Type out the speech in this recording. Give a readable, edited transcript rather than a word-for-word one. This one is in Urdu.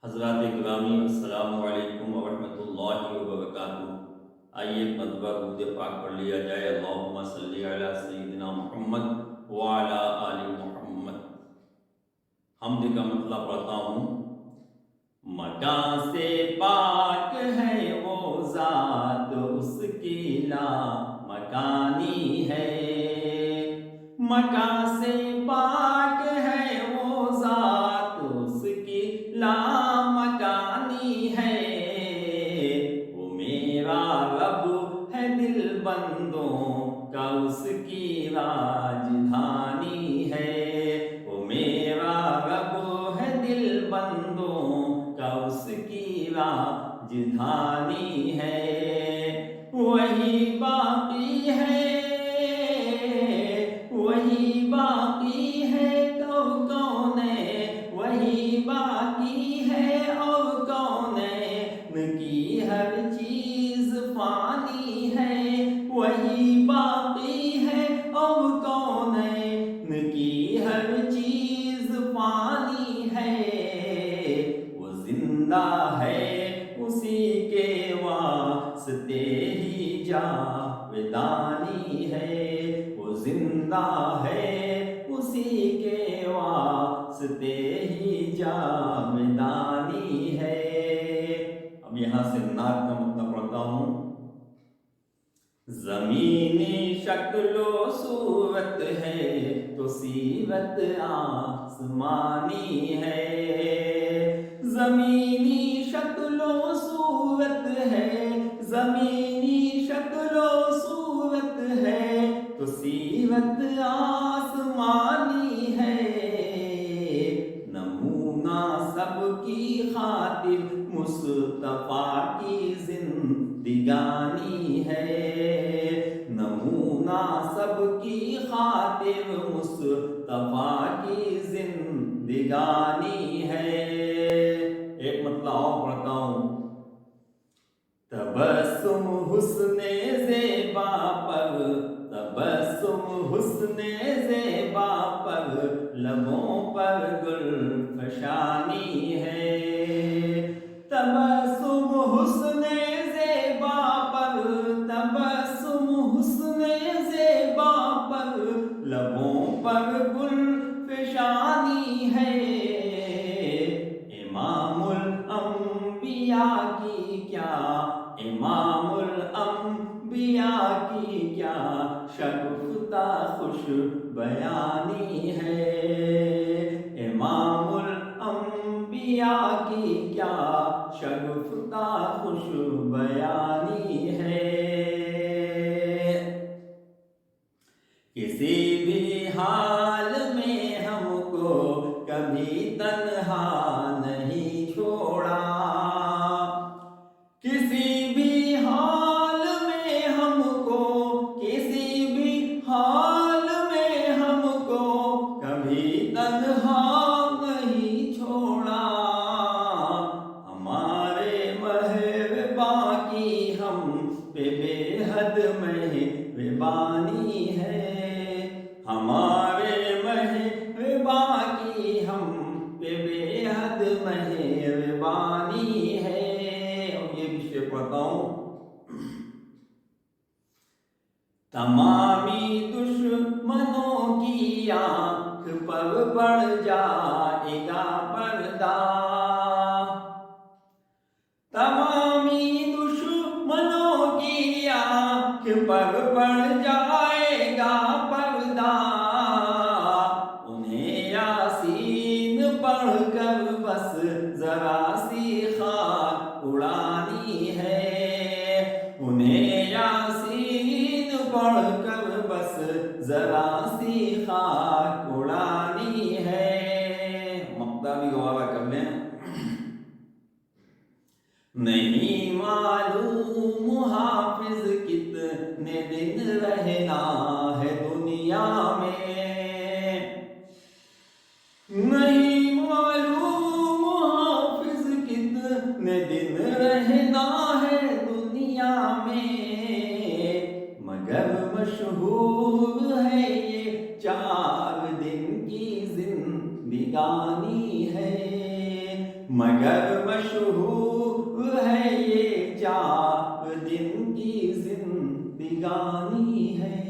حضرات گرامی السلام علیکم ورحمۃ اللہ وبرکاتہ۔ آئیے مرتبہ درود پاک پڑھ لیا جائے۔ اللہم صلی علی سیدنا محمد وعلی آل محمد۔ حمد کا مطلب پڑھتا ہوں۔ مکان سے پاک ہے وہ ذات، اس کی لا مکانی ہے۔ مکان سے پاک ہے وہ ذات، اس کی لا مکانی ہے۔ وہ میرا رب ہے دل بندوں کا، اس کی راجدھانی ہے۔ وہ میرا رب ہے دل بندوں کا، اس کی راجدھانی ہے۔ وہی باقی ہے، وہی باقی ہے کون ہے، وہی باقی ہے اور کون کی ہر چیز فانی ہے۔ وہی باقی ہے اور کون کی ہر چیز فانی ہے۔ وہ زندہ ہے اسی کے واسطے ہی جاودانی ہے۔ وہ زندہ ہے اسی کے واسطے ہی جاودانی ہے۔ اب یہاں سے نعت کا مطلب پڑھتا ہوں۔ زمینی شکل و صورت ہے تو سیرت آسمانی ہے۔ زمینی شکل و صورت ہے، زمینی شکل و صورت ہے تو سیرت آسمانی ہے۔ نمونہ سب کی خاطر مصطفیٰ کی زندگانی ہے۔ نمونہ سب کی خاطر مصطفیٰ کی زندگانی ہے۔ ایک مطلب اور پڑھتا ہوں۔ تبسم حسن زیبا پر، تبسم حسن زیبا پر، لبوں پر گل فشانی ہے۔ تبسم حسن زیبا پر، تبسم حسن زیبا پر، لبوں پر گل فشانی ہے۔ امام الانبیاء کی کیا، امام الانبیاء کی کیا شگفتہ خوش بیانی ہے۔ امام الانبیاء کی کیا شگفتہ خوش بیانی ہے۔ کسی بھی حال میں ہم کو کبھی تنہا نہیں چھوڑا، کسی بھی حال میں ہم کو، کسی بھی حال میں ہم کو کبھی تنہا نہیں چھوڑا۔ ہمارے مہرباں کی ہم پہ بے حد مہربانی ہے۔ ہمارے مہرباں کی ہم پہ بے حد مہربانی ہے۔ اور یہ بھی شعر پڑھتا ہوں۔ تمامی دشمنوں کی آنکھ پر پڑ جائے گا پردہ، تمامی دشمنوں کی آنکھ پر پڑ جائے گا پردہ۔ انہیں یاسین پڑھ کر بس ذرا سی خاک اڑانی ہے۔ انہیں یاسین پڑھ کر بس ذرا سی خاک اڑانی ہے۔ مقطع بھی غور کر لیں۔ نہیں معلوم حافظ کتنے دن رہنا ہے دنیا میں، نہیں معلوم حافظ کتنے دن رہنا ہے دنیا میں، مگر مشہور ہے یہ 4 دن کی زندگانی ہے۔ مگر مشہور ہے یہ 4 دن کی زندگانی ہے.